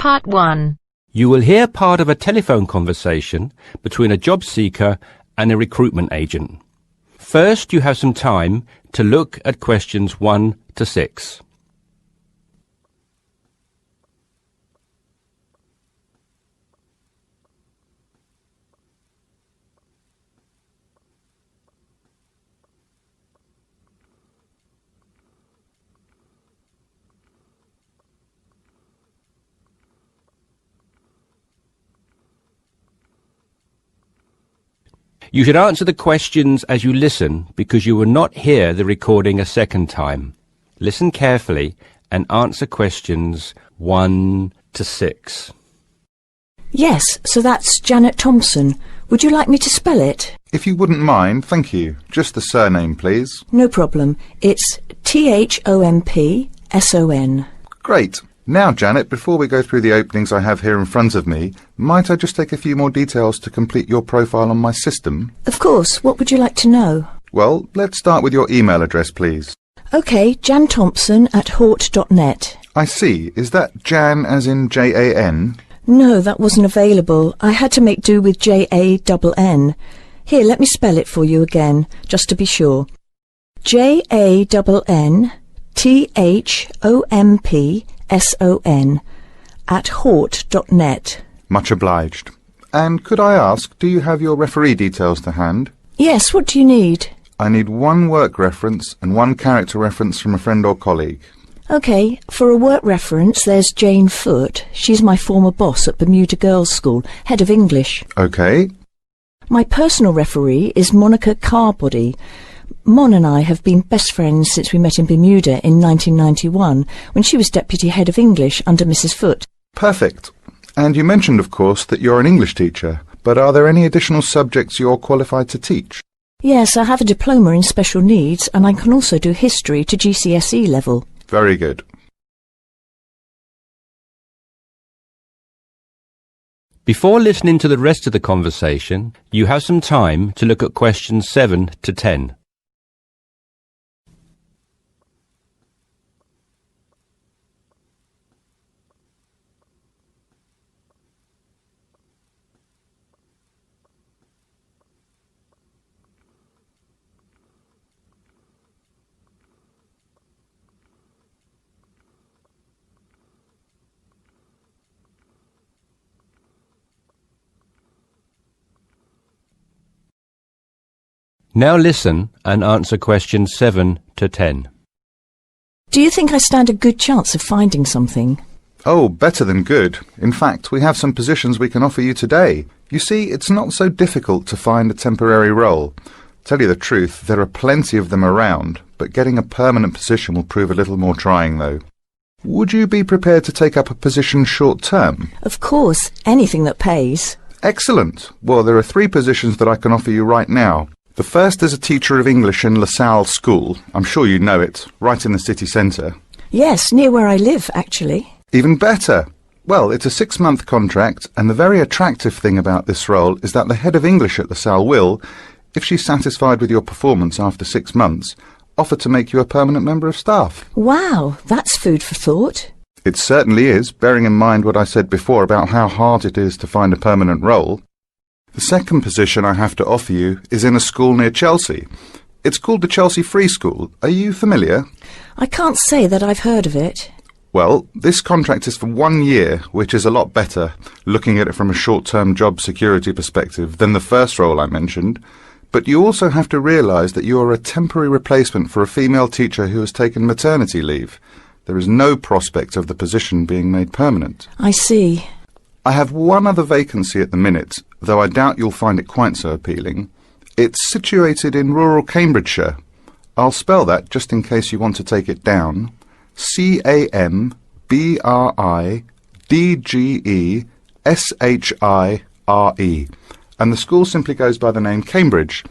Part 1. You will hear part of a telephone conversation between a job seeker and a recruitment agent. First, you have some time to look at questions 1 to 6. You should answer the questions as you listen because you will not hear the recording a second time. Listen carefully and answer questions 1 to 6. Yes, so that's Janet Thompson. Would you like me to spell it? If you wouldn't mind, thank you. Just the surname, please. No problem. It's Thompson. Great. Now, Janet, before we go through the openings I have here in front of me, might I just take a few more details to complete your profile on my system? Of course. What would you like to know? Well, let's start with your email address, please. OK, janthompson@hort.net. I see. Is that Jan as in Jan? No, that wasn't available. I had to make do with Jann. Here, let me spell it for you again, just to be sure. JANNTHOMPSON@hort.net. Much obliged. And could I ask, do you have your referee details to hand? Yes, what do you need? I need one work reference and one character reference from a friend or colleague. OK, for a work reference, there's Jane Foote. She's my former boss at Bermuda Girls' School, head of English. OK. My personal referee is Monica Carbody. Mon and I have been best friends since we met in Bermuda in 1991, when she was deputy head of English under Mrs. Foote. Perfect. And you mentioned, of course, that you're an English teacher, but are there any additional subjects you're qualified to teach? Yes, I have a diploma in special needs, and I can also do history to GCSE level. Very good. Before listening to the rest of the conversation, you have some time to look at questions 7 to 10. Now listen and answer questions 7 to 10. Do you think I stand a good chance of finding something? Oh, better than good. In fact, we have some positions we can offer you today. You see, it's not so difficult to find a temporary role. Tell you the truth, there are plenty of them around, but getting a permanent position will prove a little more trying, though. Would you be prepared to take up a position short-term? Of course, anything that pays. Excellent. Well, there are 3 positions that I can offer you right now. The first is a teacher of English in LaSalle School. I'm sure you know it, right in the city centre. Yes, near where I live, actually. Even better. Well, it's a 6-month contract, and the very attractive thing about this role is that the head of English at LaSalle will, if she's satisfied with your performance after 6 months, offer to make you a permanent member of staff. Wow, that's food for thought. It certainly is, bearing in mind what I said before about how hard it is to find a permanent role. The second position I have to offer you is in a school near Chelsea. It's called the Chelsea Free School. Are you familiar? I can't say that I've heard of it. Well, this contract is for 1 year, which is a lot better, looking at it from a short-term job security perspective, than the first role I mentioned. But you also have to realise that you are a temporary replacement for a female teacher who has taken maternity leave. There is no prospect of the position being made permanent. I see. I have one other vacancy at the minute, though I doubt you'll find it quite so appealing. It's situated in rural Cambridgeshire. I'll spell that just in case you want to take it down. CAMBRIDGESHIRE. And the school simply goes by the name Cambridge,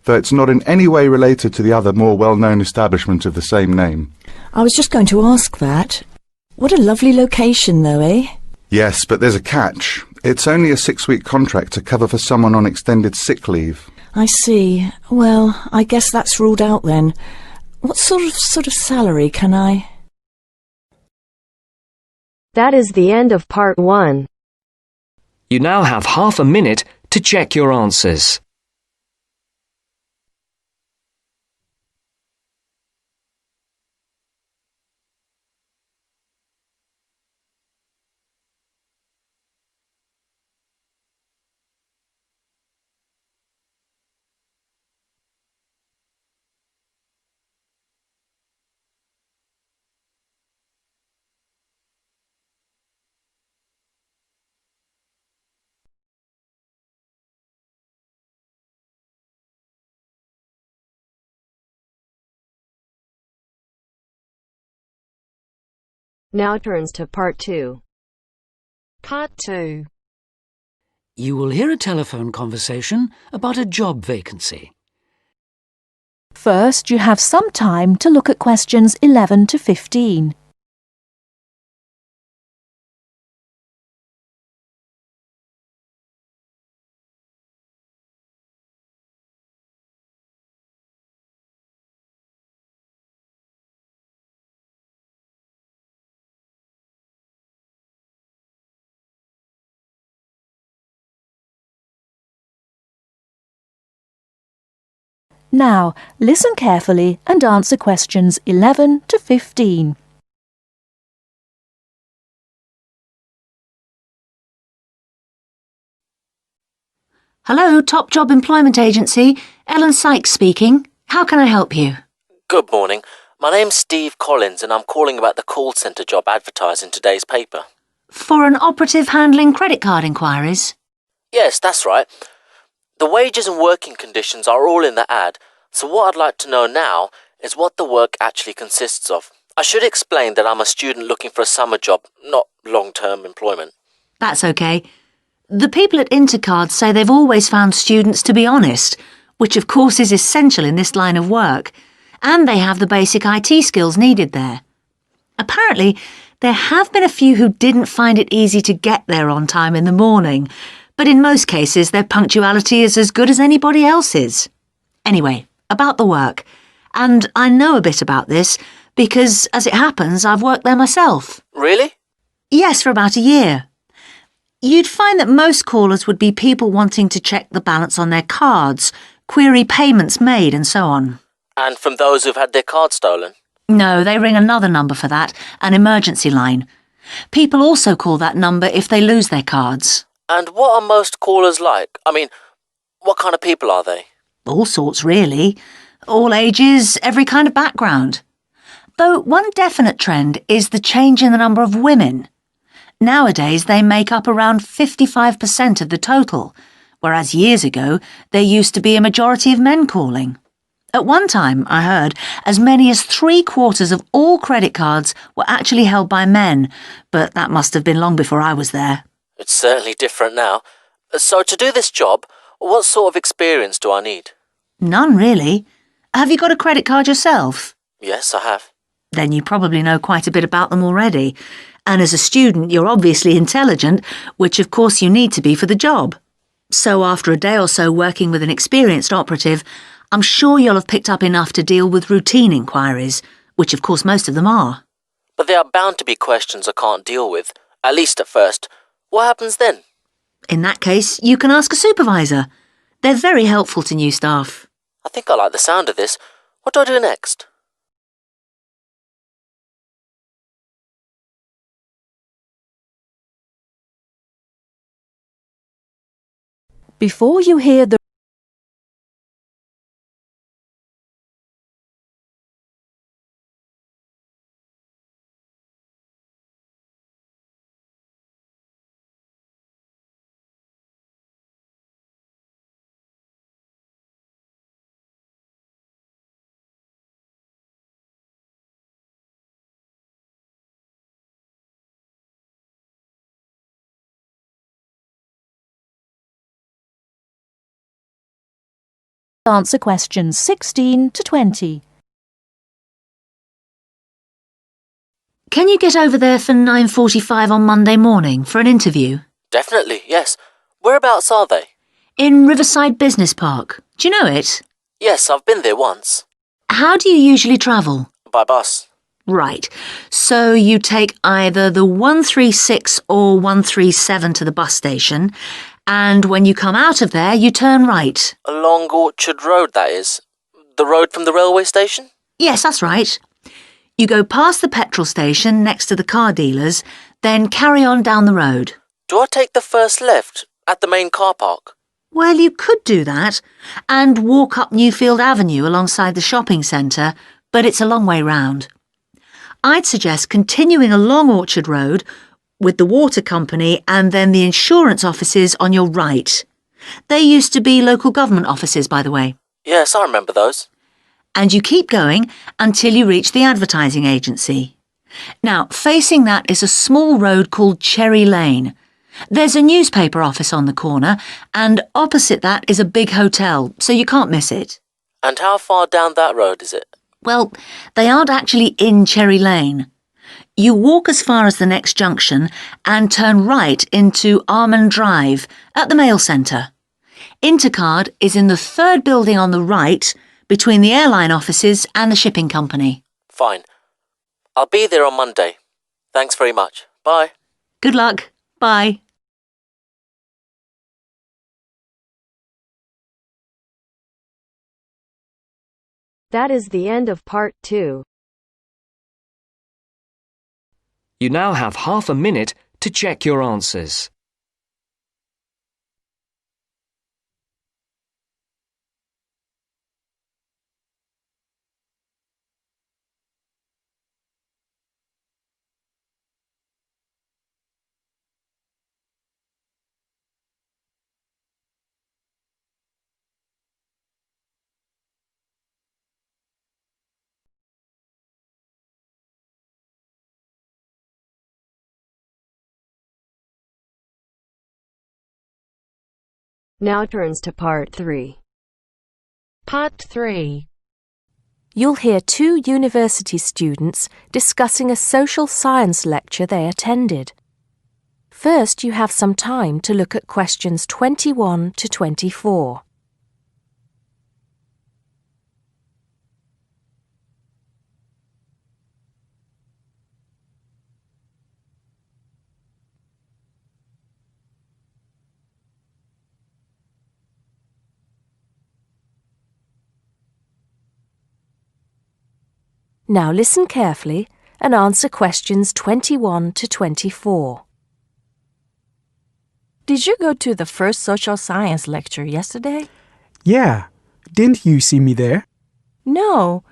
though it's not in any way related to the other more well-known establishment of the same name. I was just going to ask that. What a lovely location, though, eh? Yes, but there's a catch. It's only a 6-week contract to cover for someone on extended sick leave. I see. Well, I guess that's ruled out then. What sort of salary can I... That is the end of part 1. You now have half a minute to check your answers. Now turns to part 2. Part 2. You will hear a telephone conversation about a job vacancy. First, you have some time to look at questions 11 to 15. Now, listen carefully and answer questions 11 to 15. Hello, Top Job Employment Agency. Ellen Sykes speaking. How can I help you? Good morning. My name's Steve Collins and I'm calling about the call centre job advertised in today's paper. For an operative handling credit card inquiries? Yes, that's right. The wages and working conditions are all in the ad, so what I'd like to know now is what the work actually consists of. I should explain that I'm a student looking for a summer job, not long-term employment. That's okay. The people at Intercard say they've always found students to be honest, which of course is essential in this line of work, and they have the basic IT skills needed there. Apparently, there have been a few who didn't find it easy to get there on time in the morning, but in most cases their punctuality is as good as anybody else's. Anyway, about the work. And I know a bit about this because, as it happens, I've worked there myself. Really? Yes, for about a year. You'd find that most callers would be people wanting to check the balance on their cards, query payments made and so on. And from those who've had their card stolen? No, they ring another number for that, an emergency line. People also call that number if they lose their cards. And what are most callers like? I mean, what kind of people are they? All sorts, really. All ages, every kind of background. Though one definite trend is the change in the number of women. Nowadays, they make up around 55% of the total, whereas years ago, there used to be a majority of men calling. At one time, I heard, as many as 3/4 of all credit cards were actually held by men, but that must have been long before I was there. It's certainly different now. So to do this job, what sort of experience do I need? None, really. Have you got a credit card yourself? Yes, I have. Then you probably know quite a bit about them already. And as a student, you're obviously intelligent, which of course you need to be for the job. So after a day or so working with an experienced operative, I'm sure you'll have picked up enough to deal with routine inquiries, which of course most of them are. But there are bound to be questions I can't deal with, at least at first. What happens then? In that case, you can ask a supervisor. They're very helpful to new staff. I think I like the sound of this. What do I do next? Before you hear the answer questions 16 to 20. Can you get over there for 9:45 on Monday morning for an interview? Definitely, yes. Whereabouts are they? In Riverside Business Park. Do you know it? Yes, I've been there once. How do you usually travel? By bus. Right. So you take either the 136 or 137 to the bus station, and when you come out of there, you turn right. Along Orchard Road, that is? The road from the railway station? Yes, that's right. You go past the petrol station next to the car dealers, then carry on down the road. Do I take the first left at the main car park? Well, you could do that, and walk up Newfield Avenue alongside the shopping centre, but it's a long way round. I'd suggest continuing along Orchard Road with the water company and then the insurance offices on your right. They used to be local government offices, by the way. Yes, I remember those. And you keep going until you reach the advertising agency. Now, facing that is a small road called Cherry Lane. There's a newspaper office on the corner, and opposite that is a big hotel, so you can't miss it. And how far down that road is it? Well, they aren't actually in Cherry Lane. You walk as far as the next junction and turn right into Armand Drive at the mail centre. Intercard is in the third building on the right, between the airline offices and the shipping company. Fine. I'll be there on Monday. Thanks very much. Bye. Good luck. Bye. That is the end of part 2. You now have half a minute to check your answers. Now turns to part 3. Part 3. You'll hear 2 university students discussing a social science lecture they attended. First, you have some time to look at questions 21 to 24. Now listen carefully and answer questions 21 to 24. Did you go to the first social science lecture yesterday? Yeah. Didn't you see me there? No.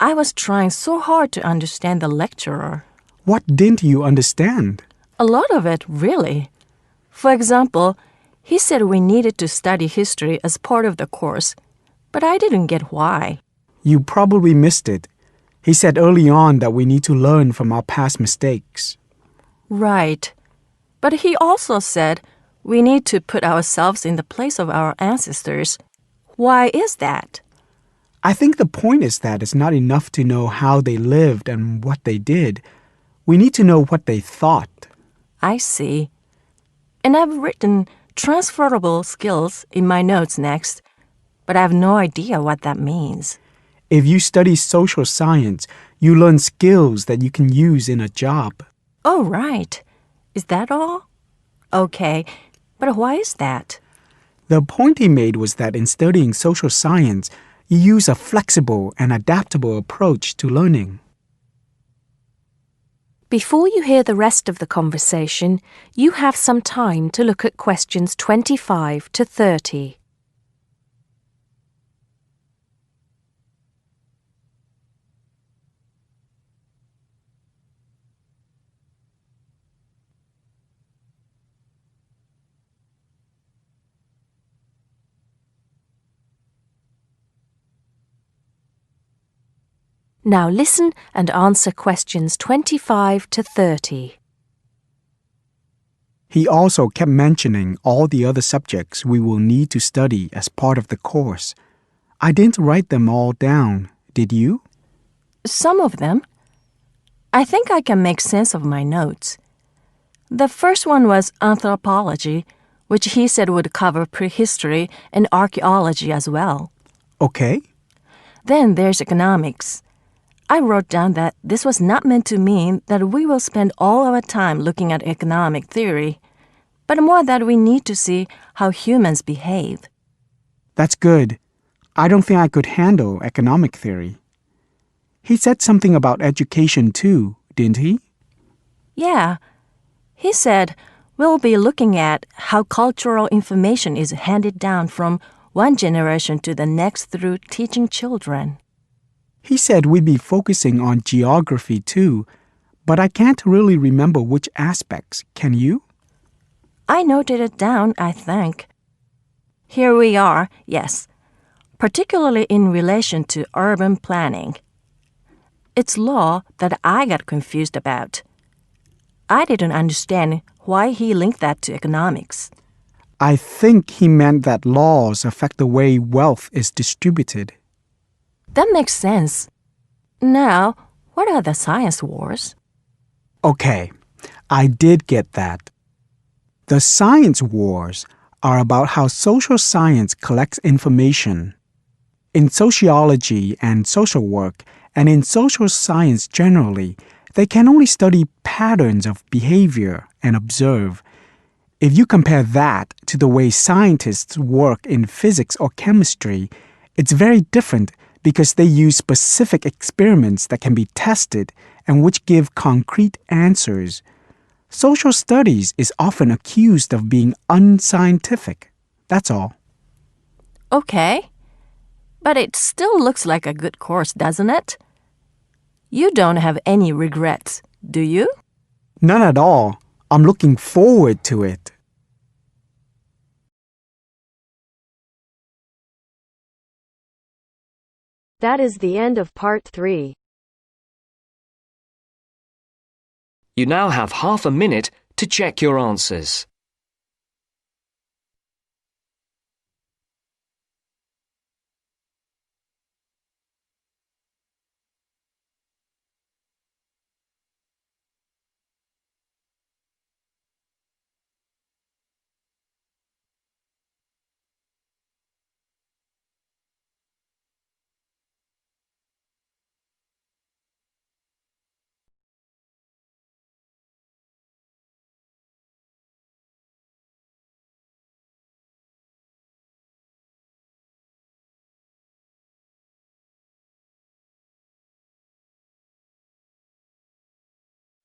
I was trying so hard to understand the lecturer. What didn't you understand? A lot of it, really. For example, he said we needed to study history as part of the course, but I didn't get why. You probably missed it. He said early on that we need to learn from our past mistakes. Right. But he also said we need to put ourselves in the place of our ancestors. Why is that? I think the point is that it's not enough to know how they lived and what they did. We need to know what they thought. I see. And I've written transferable skills in my notes next, but I have no idea what that means. If you study social science, you learn skills that you can use in a job. Oh, right. Is that all? Okay, but why is that? The point he made was that in studying social science, you use a flexible and adaptable approach to learning. Before you hear the rest of the conversation, you have some time to look at questions 25 to 30. Now listen and answer questions 25 to 30. He also kept mentioning all the other subjects we will need to study as part of the course. I didn't write them all down, did you? Some of them. I think I can make sense of my notes. The first one was anthropology, which he said would cover prehistory and archaeology as well. Okay. Then there's economics. I wrote down that this was not meant to mean that we will spend all our time looking at economic theory, but more that we need to see how humans behave. That's good. I don't think I could handle economic theory. He said something about education too, didn't he? Yeah. He said we'll be looking at how cultural information is handed down from one generation to the next through teaching children. He said we'd be focusing on geography too, but I can't really remember which aspects. Can you? I noted it down, I think. Here we are, yes, particularly in relation to urban planning. It's law that I got confused about. I didn't understand why he linked that to economics. I think he meant that laws affect the way wealth is distributed. That makes sense. Now, what are the science wars? Okay, I did get that. The science wars are about how social science collects information. In sociology and social work, and in social science generally, they can only study patterns of behavior and observe. If you compare that to the way scientists work in physics or chemistry, it's very different because they use specific experiments that can be tested and which give concrete answers. Social studies is often accused of being unscientific. That's all. Okay. But it still looks like a good course, doesn't it? You don't have any regrets, do you? None at all. I'm looking forward to it. That is the end of part 3. You now have half a minute to check your answers.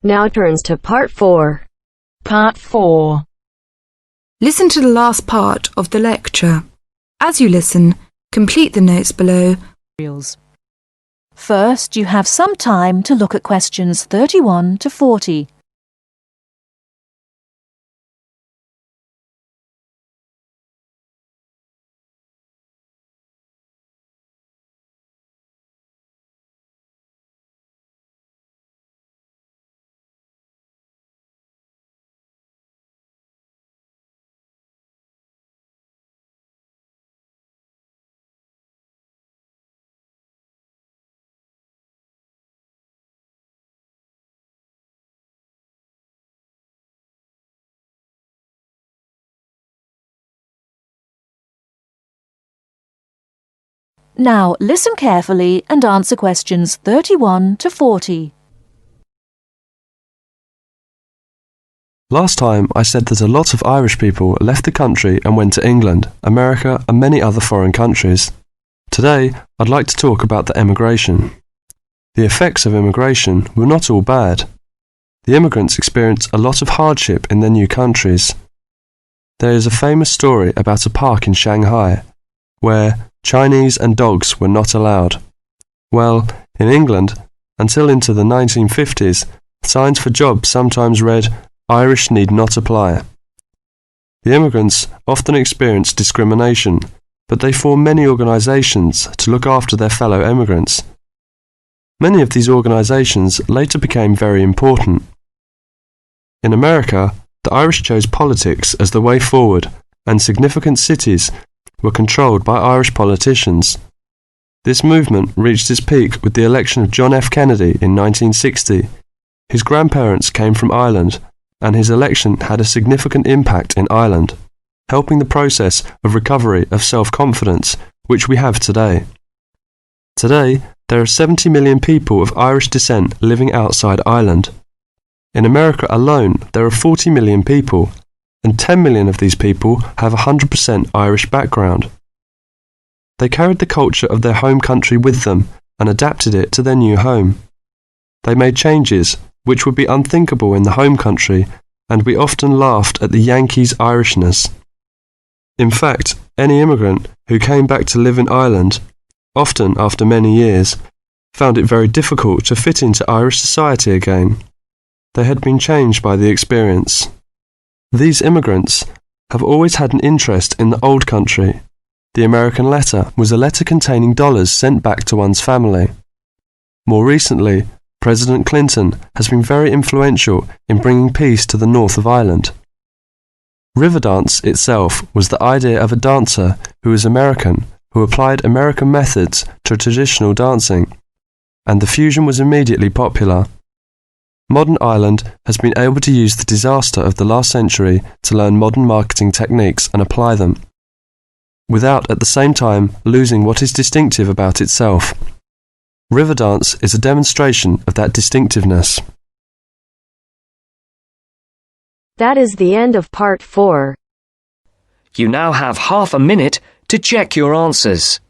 Now turns to part 4. Part 4. Listen to the last part of the lecture. As you listen, complete the notes below. First, you have some time to look at questions 31 to 40. Now listen carefully and answer questions 31 to 40. Last time I said that a lot of Irish people left the country and went to England, America and many other foreign countries. Today I'd like to talk about the emigration. The effects of immigration were not all bad. The immigrants experienced a lot of hardship in their new countries. There is a famous story about a park in Shanghai where Chinese and dogs were not allowed. Well, in England, until into the 1950s, signs for jobs sometimes read, "Irish need not apply." The immigrants often experienced discrimination, but they formed many organisations to look after their fellow immigrants. Many of these organisations later became very important. In America, the Irish chose politics as the way forward, and significant cities were controlled by Irish politicians. This movement reached its peak with the election of John F. Kennedy in 1960. His grandparents came from Ireland, and his election had a significant impact in Ireland, helping the process of recovery of self-confidence which we have today. Today, There are 70 million people of Irish descent living outside Ireland. In America alone, there are 40 million people, and 10 million of these people have a 100% Irish background. They carried the culture of their home country with them and adapted it to their new home. They made changes which would be unthinkable in the home country, and we often laughed at the Yankees' Irishness. In fact, any immigrant who came back to live in Ireland, often after many years, found it very difficult to fit into Irish society again. They had been changed by the experience. These immigrants have always had an interest in the old country. The American letter was a letter containing dollars sent back to one's family. More recently, President Clinton has been very influential in bringing peace to the north of Ireland. Riverdance itself was the idea of a dancer who was American, who applied American methods to traditional dancing, and the fusion was immediately popular. Modern Ireland has been able to use the disaster of the last century to learn modern marketing techniques and apply them, without at the same time losing what is distinctive about itself. Riverdance is a demonstration of that distinctiveness. That is the end of part 4. You now have half a minute to check your answers.